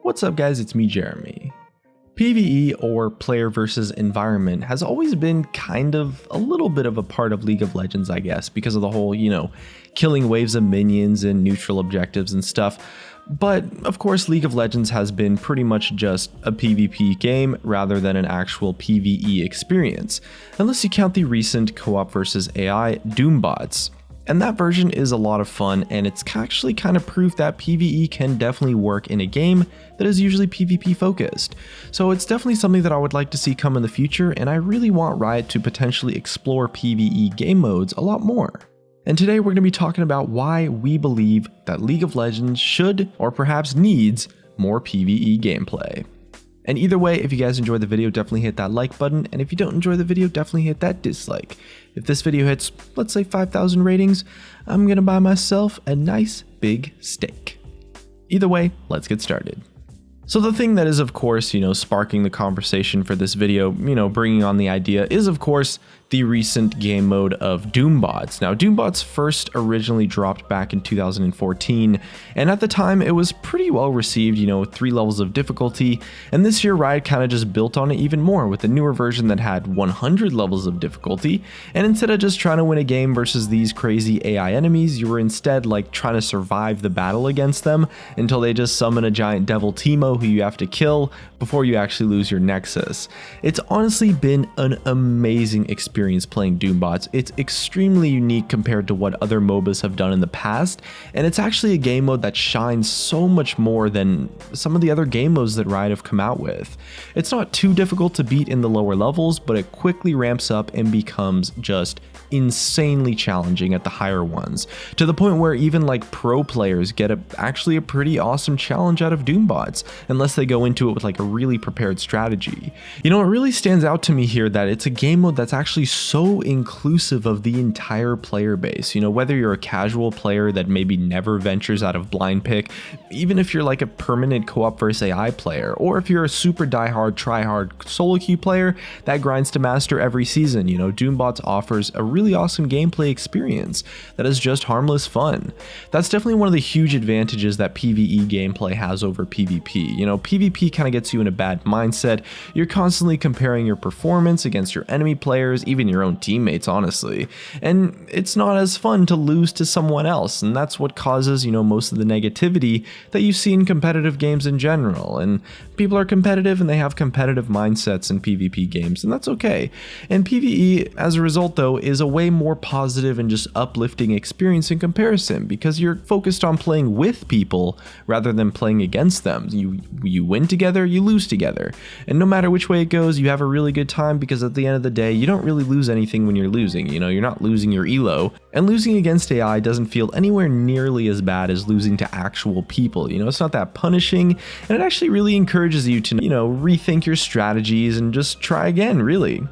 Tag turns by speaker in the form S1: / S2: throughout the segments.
S1: What's up guys, it's me Jeremy. PvE, or player versus environment, has always been kind of a little bit of a part of League of Legends, I guess, because of the whole, killing waves of minions and neutral objectives and stuff. But of course, League of Legends has been pretty much just a PvP game rather than an actual PvE experience, unless you count the recent co-op versus AI Doombots. And that version is a lot of fun, and it's actually kind of proof that PvE can definitely work in a game that is usually PvP focused. So it's definitely something that I would like to see come in the future, and I really want Riot to potentially explore PvE game modes a lot more. And today we're going to be talking about why we believe that League of Legends should, or perhaps needs, more PvE gameplay. And either way, if you guys enjoyed the video, definitely hit that like button, and if you don't enjoy the video, definitely hit that dislike. If this video hits, let's say 5,000 ratings, I'm gonna buy myself a nice big steak. Either way, let's get started. So the thing that is, of course, sparking the conversation for this video, bringing on the idea, is of course the recent game mode of Doombots. Now, Doombots first originally dropped back in 2014, and at the time it was pretty well received, 3 levels of difficulty, and this year Riot kind of just built on it even more with a newer version that had 100 levels of difficulty, and instead of just trying to win a game versus these crazy AI enemies, you were instead trying to survive the battle against them until they just summon a giant devil Teemo who you have to kill before you actually lose your Nexus. It's honestly been an amazing experience playing Doombots. It's extremely unique compared to what other MOBAs have done in the past, and it's actually a game mode that shines so much more than some of the other game modes that Riot have come out with. It's not too difficult to beat in the lower levels, but it quickly ramps up and becomes just insanely challenging at the higher ones, to the point where even pro players get actually a pretty awesome challenge out of Doombots, unless they go into it with a really prepared strategy. It really stands out to me here that it's a game mode that's actually so inclusive of the entire player base. Whether you're a casual player that maybe never ventures out of blind pick, even if you're a permanent co-op versus AI player, or if you're a super diehard tryhard solo queue player that grinds to master every season, Doombots offers a really awesome gameplay experience that is just harmless fun. That's definitely one of the huge advantages that PvE gameplay has over PvP. PvP kind of gets you in a bad mindset. You're constantly comparing your performance against your enemy players, even your own teammates, honestly. And it's not as fun to lose to someone else, and that's what causes, most of the negativity that you see in competitive games in general. And people are competitive and they have competitive mindsets in PvP games, and that's okay. And PvE, as a result though, is a way more positive and just uplifting experience in comparison, because you're focused on playing with people rather than playing against them. You win together, you lose together, and no matter which way it goes, you have a really good time, because at the end of the day, you don't really lose anything when you're losing. You're not losing your elo, and losing against AI doesn't feel anywhere nearly as bad as losing to actual people. It's not that punishing, and it actually really encourages you to rethink your strategies and just try again, really.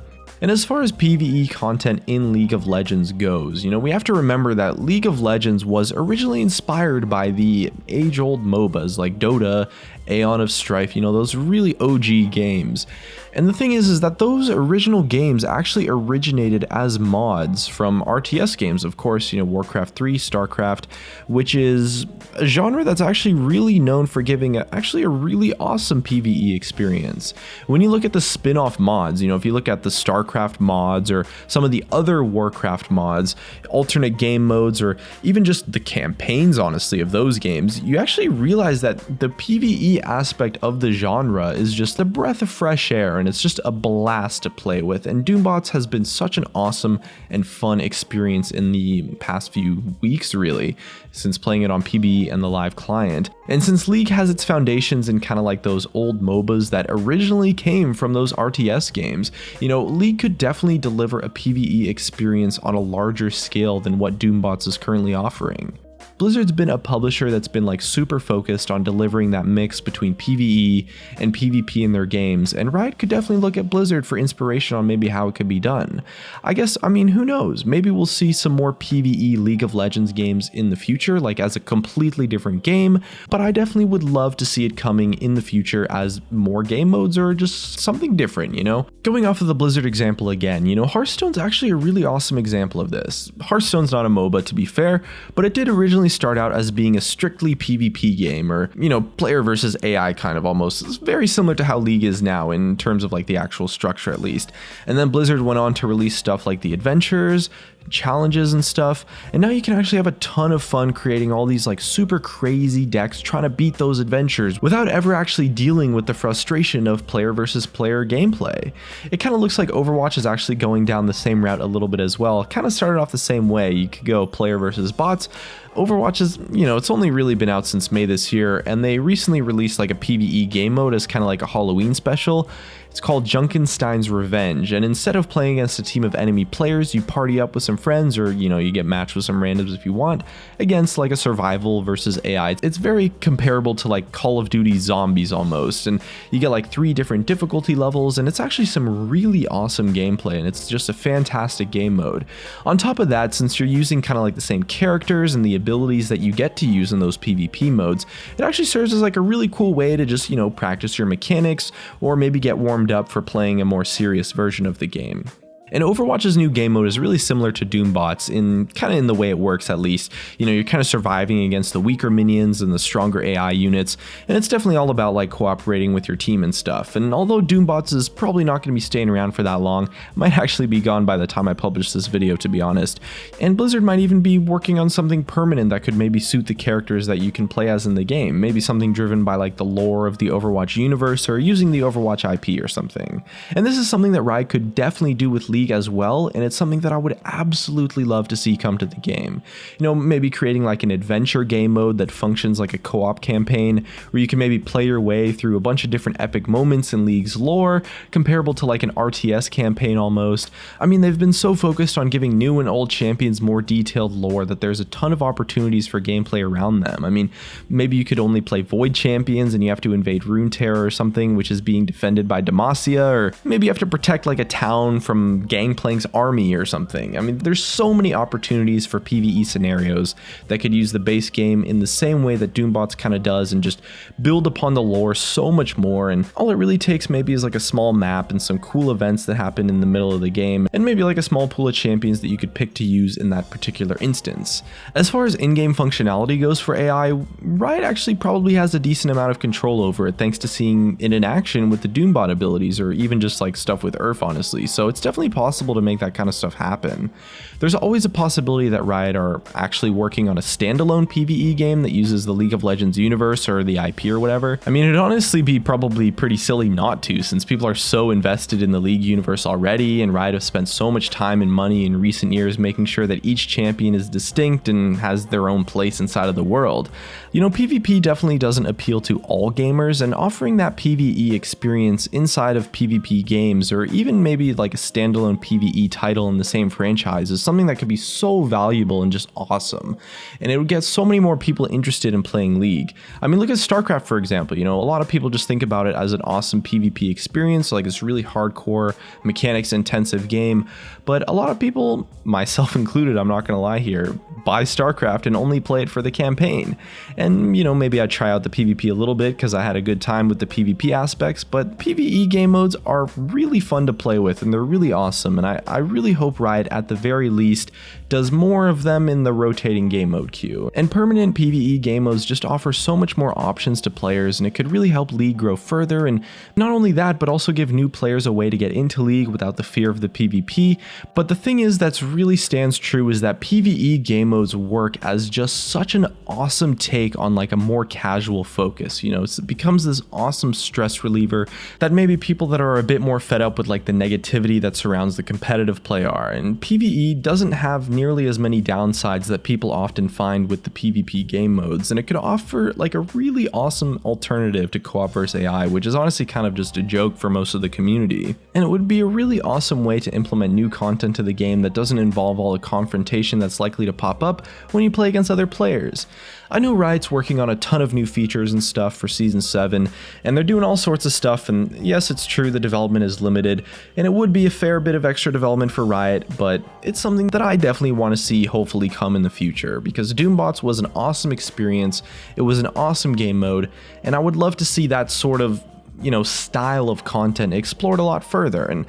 S1: And as far as PvE content in League of Legends goes, we have to remember that League of Legends was originally inspired by the age-old MOBAs like Dota, Aeon of Strife, those really OG games. And the thing is that those original games actually originated as mods from RTS games, of course, Warcraft 3, StarCraft, which is a genre that's actually really known for giving actually a really awesome PvE experience. When you look at the spin-off mods, if you look at the StarCraft mods or some of the other Warcraft mods, alternate game modes, or even just the campaigns, honestly, of those games, you actually realize that the PvE aspect of the genre is just a breath of fresh air, and it's just a blast to play with. And Doombots has been such an awesome and fun experience in the past few weeks, really, since playing it on PvE and the live client. And since League has its foundations in kind of those old MOBAs that originally came from those RTS games, League could definitely deliver a PvE experience on a larger scale than what Doombots is currently offering. Blizzard's been a publisher that's been super focused on delivering that mix between PvE and PvP in their games, and Riot could definitely look at Blizzard for inspiration on maybe how it could be done. I mean, who knows? Maybe we'll see some more PvE League of Legends games in the future, as a completely different game, but I definitely would love to see it coming in the future as more game modes or just something different, Going off of the Blizzard example again, Hearthstone's actually a really awesome example of this. Hearthstone's not a MOBA, to be fair, but it did originally originally start out as being a strictly PvP game, or, you know, player versus AI kind of almost. It's very similar to how League is now in terms of like the actual structure at least. And then Blizzard went on to release stuff like the adventures, challenges and stuff, and now you can actually have a ton of fun creating all these like super crazy decks trying to beat those adventures without ever actually dealing with the frustration of player versus player gameplay. It kind of looks like Overwatch is actually going down the same route a little bit as well. It kind of started off the same way. You could go player versus bots. Overwatch is, you know, it's only really been out since May this year, and they recently released like a PvE game mode as kind of like a Halloween special. It's called Junkenstein's Revenge, and instead of playing against a team of enemy players, you party up with some friends, or, you know, you get matched with some randoms if you want, against like a survival versus AI. It's very comparable to like Call of Duty Zombies almost, and you get like 3 different difficulty levels, and it's actually some really awesome gameplay, and it's just a fantastic game mode. On top of that, since you're using kind of like the same characters and the abilities that you get to use in those PvP modes, it actually serves as like a really cool way to just, you know, practice your mechanics, or maybe get warmed up for playing a more serious version of the game. And Overwatch's new game mode is really similar to Doombots in kind of in the way it works, at least. You know, you're kind of surviving against the weaker minions and the stronger AI units, and it's definitely all about like cooperating with your team and stuff. And although Doombots is probably not going to be staying around for that long, it might actually be gone by the time I publish this video, to be honest. And Blizzard might even be working on something permanent that could maybe suit the characters that you can play as in the game. Maybe something driven by like the lore of the Overwatch universe, or using the Overwatch IP or something. And this is something that Riot could definitely do with League as well, and it's something that I would absolutely love to see come to the game. You know, maybe creating like an adventure game mode that functions like a co-op campaign, where you can maybe play your way through a bunch of different epic moments in League's lore, comparable to like an RTS campaign almost. I mean, they've been so focused on giving new and old champions more detailed lore that there's a ton of opportunities for gameplay around them. I mean, maybe you could only play Void champions and you have to invade Runeterra or something, which is being defended by Demacia, or maybe you have to protect like a town from Gangplank's army or something. I mean, there's so many opportunities for PvE scenarios that could use the base game in the same way that Doombots kind of does, and just build upon the lore so much more. And all it really takes maybe is like a small map and some cool events that happen in the middle of the game, and maybe like a small pool of champions that you could pick to use in that particular instance. As far as in-game functionality goes for AI, Riot actually probably has a decent amount of control over it, thanks to seeing it in action with the Doombot abilities, or even just like stuff with Earth, honestly. So it's definitely possible to make that kind of stuff happen. There's always a possibility that Riot are actually working on a standalone PvE game that uses the League of Legends universe or the IP or whatever. I mean, it'd honestly be probably pretty silly not to, since people are so invested in the League universe already, and Riot have spent so much time and money in recent years making sure that each champion is distinct and has their own place inside of the world. You know, PvP definitely doesn't appeal to all gamers, and offering that PvE experience inside of PvP games, or even maybe like a standalone PvE title in the same franchise, is something that could be so valuable and just awesome. And it would get so many more people interested in playing League. I mean, look at StarCraft, for example. You know, a lot of people just think about it as an awesome PvP experience, like this really hardcore, mechanics intensive game. But a lot of people, myself included, I'm not gonna lie here, buy StarCraft and only play it for the campaign. And, you know, maybe I try out the PvP a little bit because I had a good time with the PvP aspects, but PvE game modes are really fun to play with, and they're really awesome. And I really hope Riot, at the very least, does more of them in the rotating game mode queue. And permanent PvE game modes just offer so much more options to players, and it could really help League grow further. And not only that, but also give new players a way to get into League without the fear of the PvP. But the thing is that's really stands true is that PvE game modes work as just such an awesome take on like a more casual focus. You know, it becomes this awesome stress reliever that maybe people that are a bit more fed up with like the negativity that surrounds the competitive play are. And PvE doesn't have nearly as many downsides that people often find with the PvP game modes, and it could offer like a really awesome alternative to co-op versus AI, which is honestly kind of just a joke for most of the community. And it would be a really awesome way to implement new content to the game that doesn't involve all the confrontation that's likely to pop up when you play against other players. I know Riot's working on a ton of new features and stuff for Season 7, and they're doing all sorts of stuff, and yes, it's true the development is limited, and it would be a fair bit of extra development for Riot, but it's something that I definitely want to see hopefully come in the future, because Doombots was an awesome experience, it was an awesome game mode, and I would love to see that sort of, you know, style of content explored a lot further. And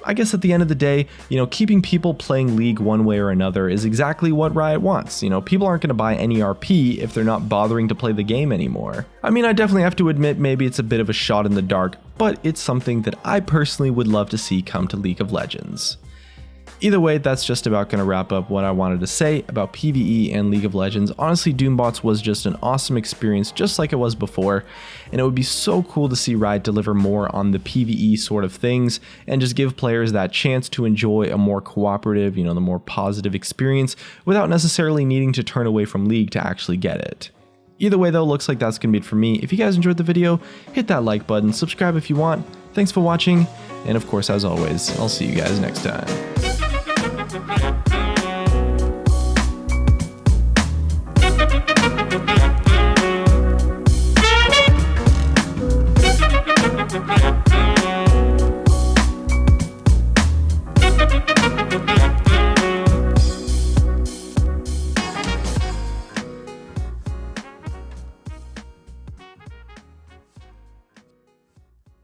S1: I guess at the end of the day, keeping people playing League one way or another is exactly what Riot wants. People aren't going to buy any RP if they're not bothering to play the game anymore. I mean, I definitely have to admit maybe it's a bit of a shot in the dark, but it's something that I personally would love to see come to League of Legends. Either way, that's just about going to wrap up what I wanted to say about PvE and League of Legends. Honestly, Doombots was just an awesome experience, just like it was before, and it would be so cool to see Riot deliver more on the PvE sort of things and just give players that chance to enjoy a more cooperative, the more positive experience without necessarily needing to turn away from League to actually get it. Either way though, looks like that's going to be it for me. If you guys enjoyed the video, hit that like button, subscribe if you want. Thanks for watching, and of course, as always, I'll see you guys next time.